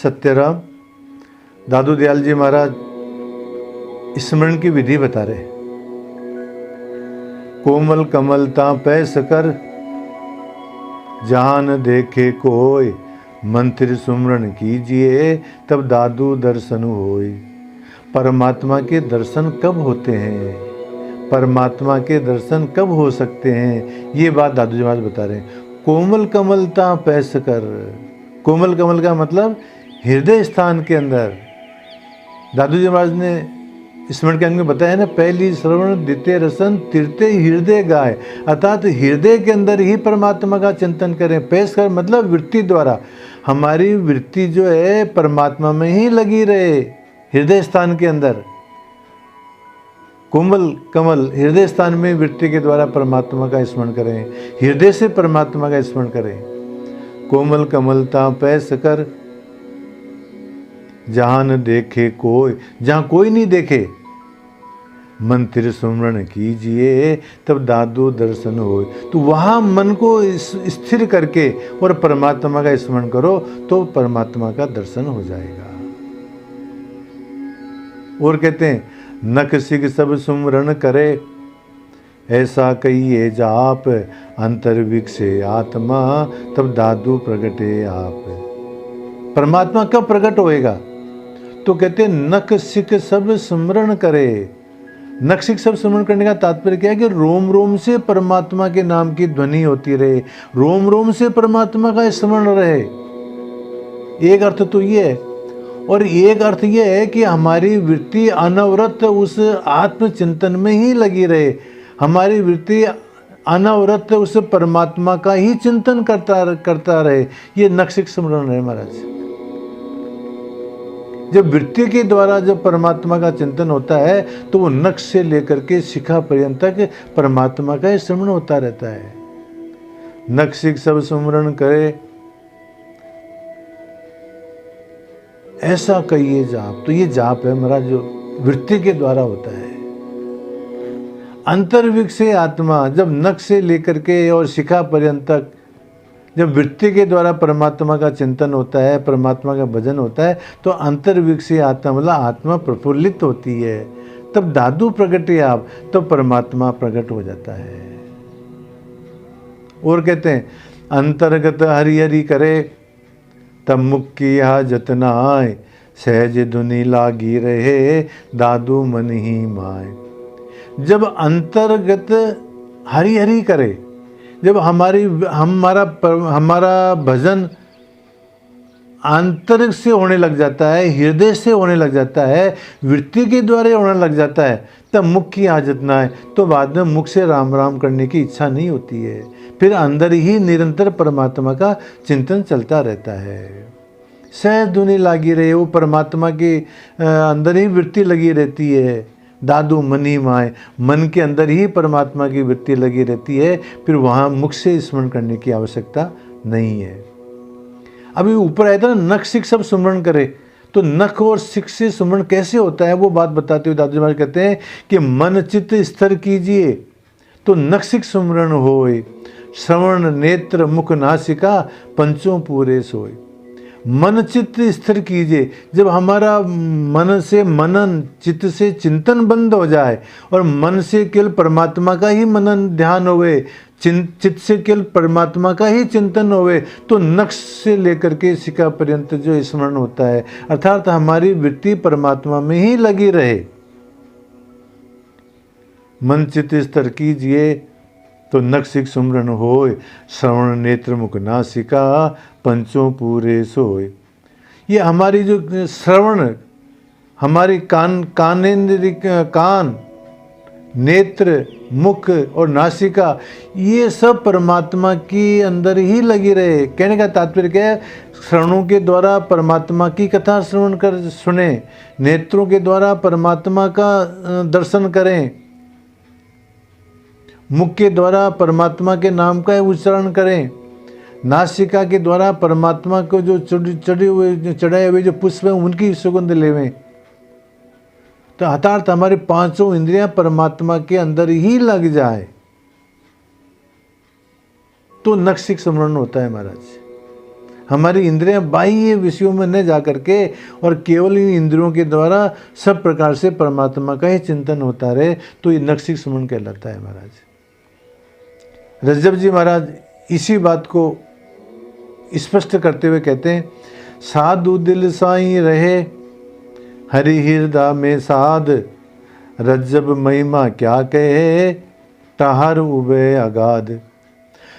सत्यराम दादू दयाल जी महाराज स्मरण की विधि बता रहे। कोमल कमलता पैस कर जहां न देखे कोय, मंत्र सुमरण कीजिए तब दादू दर्शन होय। परमात्मा के दर्शन कब होते हैं, परमात्मा के दर्शन कब हो सकते हैं, ये बात दादू जी महाराज बता रहे हैं। कोमल कमलता पैस कर, कोमल कमल का मतलब हृदय स्थान के अंदर। दादू जी महाराज ने स्मरण के अंग में बताया ना, पहली श्रवण द्वितीय रसन तृतीय हृदय गाय, अर्थात हृदय के अंदर ही परमात्मा का चिंतन करें। पैस कर मतलब वृत्ति द्वारा, हमारी वृत्ति जो है परमात्मा में ही लगी रहे, हृदय स्थान के अंदर। कोमल कमल हृदय स्थान में वृत्ति के द्वारा परमात्मा का स्मरण करें, हृदय से परमात्मा का स्मरण करें। कोमल कमलता पैस कर जहां न देखे कोई, जहां कोई नहीं देखे, मंत्र सुमरण कीजिए तब दादू दर्शन हो। तो वहां मन को स्थिर करके और परमात्मा का स्मरण करो तो परमात्मा का दर्शन हो जाएगा। और कहते हैं नख सिख सब सुमरण करे, ऐसा कहिए जाप अंतर्विक्षे आत्मा तब दादू प्रगटे आप। परमात्मा कब प्रकट होएगा, तो कहते हैं नख सिख सब सुमरण करे। नख सिख सब सुमरण करने का तात्पर्य क्या है कि रोम रोम से परमात्मा के नाम की ध्वनि होती रहे, रोम रोम से परमात्मा का स्मरण रहे। एक अर्थ तो ये है, और एक अर्थ ये है कि हमारी वृत्ति अनवरत उस आत्मचिंतन में ही लगी रहे, हमारी वृत्ति अनवरत उस परमात्मा का ही चिंतन करता रहे। ये नख सिख स्मरण है महाराज। जब वृत्ति के द्वारा जब परमात्मा का चिंतन होता है तो वो नख से लेकर के शिखा पर्यंत तक परमात्मा का स्मरण होता रहता है। नख सिख सब सुमरण करे, ऐसा कहिए जाप। तो ये जाप है महाराज जो वृत्ति के द्वारा होता है। अंतर्विक्षे आत्मा, जब नख से लेकर के और शिखा पर्यंत तक जब वृत्ति के द्वारा परमात्मा का चिंतन होता है, परमात्मा का भजन होता है, तो अंतर्विक्षी आत्मा मतलब आत्मा प्रफुल्लित होती है। तब दादू प्रगटे आप, तो परमात्मा प्रकट हो जाता है। और कहते हैं अंतर्गत हरि हरि करे, तब मुख की हाजत न आए, सहज धुनि लागी रहे दादू मन ही माए। जब अंतर्गत हरि हरि करे, जब हमारा भजन आंतरिक से होने लग जाता है, हृदय से होने लग जाता है, वृत्ति के द्वारा होने लग जाता है, तब मुख की आदत ना आए, तो बाद में मुख से राम राम करने की इच्छा नहीं होती है। फिर अंदर ही निरंतर परमात्मा का चिंतन चलता रहता है। सहज धुनि लागी रहे, वो परमात्मा के अंदर ही वृत्ति लगी रहती है। दादू मन ही माए, मन के अंदर ही परमात्मा की वृत्ति लगी रहती है, फिर वहाँ मुख से स्मरण करने की आवश्यकता नहीं है। अभी ऊपर आया था ना नख सिख सब सुमरण करे, तो नख और सिख से सुमरण कैसे होता है वो बात बताते हुए दादू जी महाराज कहते हैं कि मन चित्त स्थिर कीजिए तो नख सिख सुमरण होय, श्रवण नेत्र मुख नासिका पंचों पूरे सोय। मन चित्त स्थिर कीजिए, जब हमारा मन से मनन, चित्त से चिंतन बंद हो जाए और मन से केवल परमात्मा का ही मनन ध्यान होवे, चित्त से केवल परमात्मा का ही चिंतन होवे, तो नख से लेकर के शिखा पर्यंत जो स्मरण होता है, अर्थात हमारी वृत्ति परमात्मा में ही लगी रहे। मन चित्त स्थिर कीजिए तो नख सिख सुमरण होय, श्रवण नेत्र मुख नासिका पंचों पूरे सोय। ये हमारी जो श्रवण, हमारी कान, नेत्र, मुख और नासिका, ये सब परमात्मा की अंदर ही लगी रहे। कहने का तात्पर्य क्या है, श्रवणों के द्वारा परमात्मा की कथा श्रवण कर सुने, नेत्रों के द्वारा परमात्मा का दर्शन करें, मुख के द्वारा परमात्मा के नाम का उच्चारण करें, नासिका के द्वारा परमात्मा को जो चढ़ाए हुए जो पुष्प हैं उनकी सुगंध लेवें। तो अर्थात हमारे पांचों इंद्रियां परमात्मा के अंदर ही लग जाए तो नख सिख स्मरण होता है महाराज। हमारी इंद्रियां बाह्य विषयों में न जा करके और केवल इन इंद्रियों के द्वारा सब प्रकार से परमात्मा का ही चिंतन होता रहे, तो ये नखशिख सुमन कहलाता है महाराज। रज्जब जी महाराज इसी बात को स्पष्ट करते हुए कहते हैं, साधु दिल साई रहे हरि हृदय में साध, रज्जब महिमा क्या कहे टहर उबे अगाध।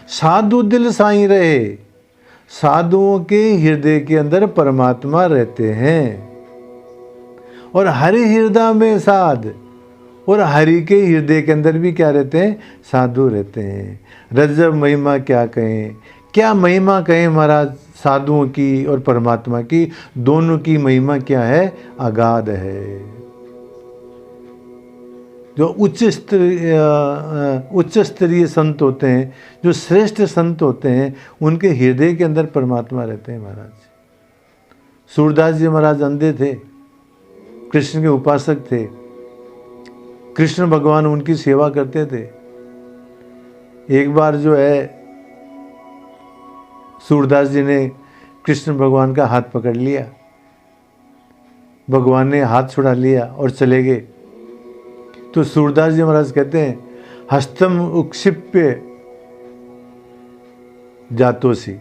साधु दिल साई रहे, साधुओं के हृदय के अंदर परमात्मा रहते हैं, और हरि हृदय में साध, और हरि के हृदय के अंदर भी क्या रहते हैं, साधु रहते हैं। रज्जब महिमा क्या कहें, क्या महिमा कहें महाराज साधुओं की और परमात्मा की, दोनों की महिमा क्या है, अगाध है। जो उच्च स्तरीय संत होते हैं, जो श्रेष्ठ संत होते हैं, उनके हृदय के अंदर परमात्मा रहते हैं महाराज। सूरदास जी महाराज अंधे थे, कृष्ण के उपासक थे, कृष्ण भगवान उनकी सेवा करते थे। एक बार जो है सूरदास जी ने कृष्ण भगवान का हाथ पकड़ लिया, भगवान ने हाथ छुड़ा लिया और चले गए। तो सूरदास जी महाराज कहते हैं, हस्तम उक्षिप्य जातोसी,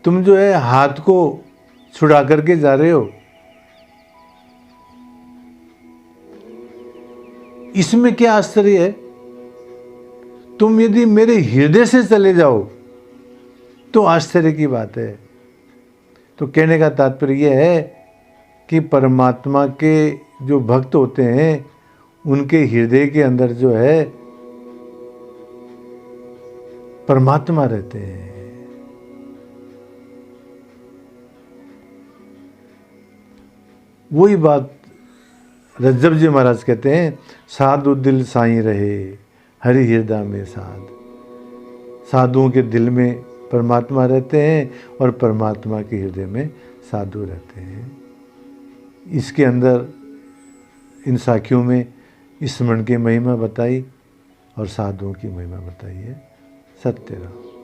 तुम जो है हाथ को छुड़ा करके जा रहे हो, इसमें क्या आश्चर्य है, तुम यदि मेरे हृदय से चले जाओ तो आश्चर्य की बात है। तो कहने का तात्पर्य यह है कि परमात्मा के जो भक्त होते हैं, उनके हृदय के अंदर जो है परमात्मा रहते हैं। वही बात रज्जब जी महाराज कहते हैं, साधु दिल साई रहे हरि हृदय में साध। साधुओं के दिल में परमात्मा रहते हैं और परमात्मा के हृदय में साधु रहते हैं। इसके अंदर इन साखियों में स्मरण की महिमा बताई और साधुओं की महिमा बताई है। सत्य रहा।